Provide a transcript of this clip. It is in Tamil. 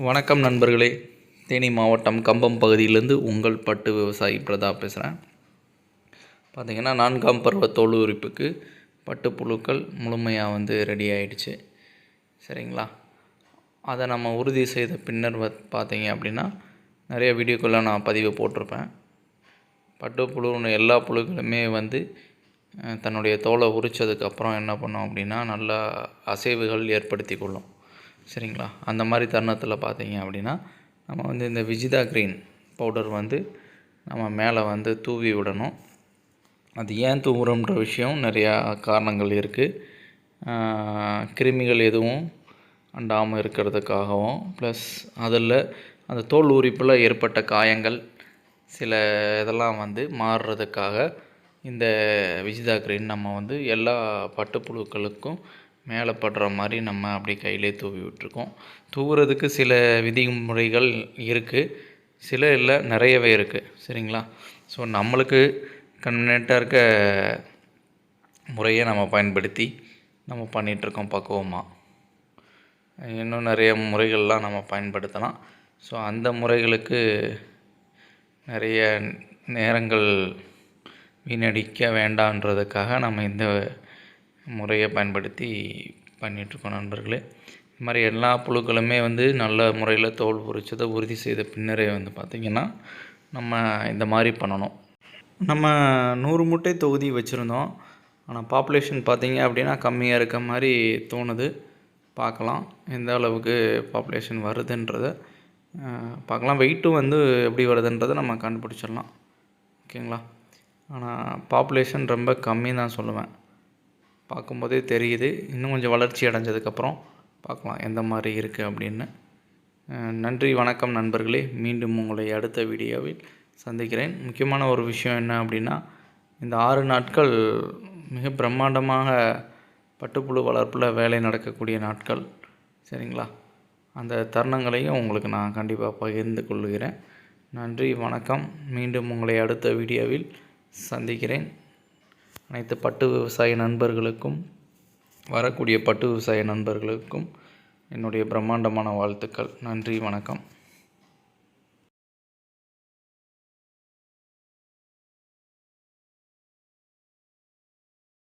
வணக்கம் நண்பர்களே. தேனி மாவட்டம் கம்பம் பகுதியிலேருந்து உங்கள் பட்டு விவசாயி பிரதாப் பேசுகிறேன். பார்த்திங்கன்னா 4ஆம் பருவ தோல் உரிப்புக்கு பட்டுப்புழுக்கள் முழுமையாக ரெடி ஆகிடுச்சு. சரிங்களா? அதை நம்ம உறுதி செய்த பின்னர் பார்த்திங்க அப்படின்னா நிறைய வீடியோக்குள்ளே நான் பதிவு போட்டிருப்பேன். பட்டுப்புழு எல்லா புழுக்களுமே தன்னுடைய தோலை உரித்ததுக்கப்புறம் என்ன பண்ணோம் அப்படின்னா நல்லா அசைவுகள் ஏற்படுத்தி கொள்ளும். சரிங்களா? அந்த மாதிரி தருணத்தில் பார்த்தீங்க அப்படின்னா நம்ம இந்த விஜிதா க்ரீன் பவுடர் நம்ம மேலே தூவி விடணும். அது ஏன் தூவுறோன்ற விஷயம் நிறையா காரணங்கள் இருக்குது. கிருமிகள் எதுவும் அண்டாமல் இருக்கிறதுக்காகவும், ப்ளஸ் அதில் அந்த தோல் உரிப்பில் ஏற்பட்ட காயங்கள் சில இதெல்லாம் மாறுறதுக்காக இந்த விஜிதா க்ரீன் நம்ம எல்லா பட்டுப்புழுக்களுக்கும் மேலே படுற மாதிரி நம்ம அப்படி கையிலே தூவி விட்டுருக்கோம். தூவுறதுக்கு சில விதிமுறைகள் இருக்குது, சில இல்லை நிறையவே இருக்குது. சரிங்களா? ஸோ நம்மளுக்கு கன்வீனியண்ட்டாக இருக்க முறையை நம்ம பயன்படுத்தி நம்ம பண்ணிகிட்ருக்கோம் பக்குவமாக. இன்னும் நிறைய முறைகள்லாம் நம்ம பயன்படுத்தலாம். ஸோ அந்த முறைகளுக்கு நிறைய நேரங்கள் வீணடிக்க வேண்டான்றதுக்காக நம்ம இந்த முறையை பயன்படுத்தி பண்ணிகிட்ருக்கோம் நண்பர்களே. இது மாதிரி எல்லா புழுக்களுமே நல்ல முறையில் தோல் உரிச்சதை உறுதி செய்த பின்னரே பார்த்திங்கன்னா நம்ம இந்த மாதிரி பண்ணணும். நம்ம 100 முட்டை தொகுதி வச்சுருந்தோம். ஆனால் பாப்புலேஷன் பார்த்திங்க அப்படின்னா கம்மியாக இருக்க மாதிரி தோணுது. பார்க்கலாம் எந்த அளவுக்கு பாப்புலேஷன் வருதுன்றதை பார்க்கலாம். வெயிட்டும் எப்படி வருதுன்றதை நம்ம கண்டுபிடிச்சிடலாம். ஓகேங்களா? ஆனால் பாப்புலேஷன் ரொம்ப கம்மி தான் சொல்லுவேன். பார்க்கும்போதே தெரியுது. இன்னும் கொஞ்சம் வளர்ச்சி அடைஞ்சதுக்கப்புறம் பார்க்கலாம் எந்த மாதிரி இருக்குது அப்படின்னு. நன்றி, வணக்கம் நண்பர்களே. மீண்டும் உங்களை அடுத்த வீடியோவில் சந்திக்கிறேன். முக்கியமான ஒரு விஷயம் என்ன அப்படின்னா, இந்த 6 நாட்கள் மிக பிரம்மாண்டமாக பட்டுப்புழு வளர்ப்பில் வேலை நடக்கக்கூடிய நாட்கள். சரிங்களா? அந்த தருணங்களையும் உங்களுக்கு நான் கண்டிப்பாக பகிர்ந்து கொள்கிறேன். நன்றி, வணக்கம். மீண்டும் உங்களை அடுத்த வீடியோவில் சந்திக்கிறேன். அனைத்து பட்டு விவசாய நண்பர்களுக்கும், வரக்கூடிய பட்டு விவசாய நண்பர்களுக்கும் என்னுடைய பிரம்மாண்டமான வாழ்த்துக்கள். நன்றி, வணக்கம்.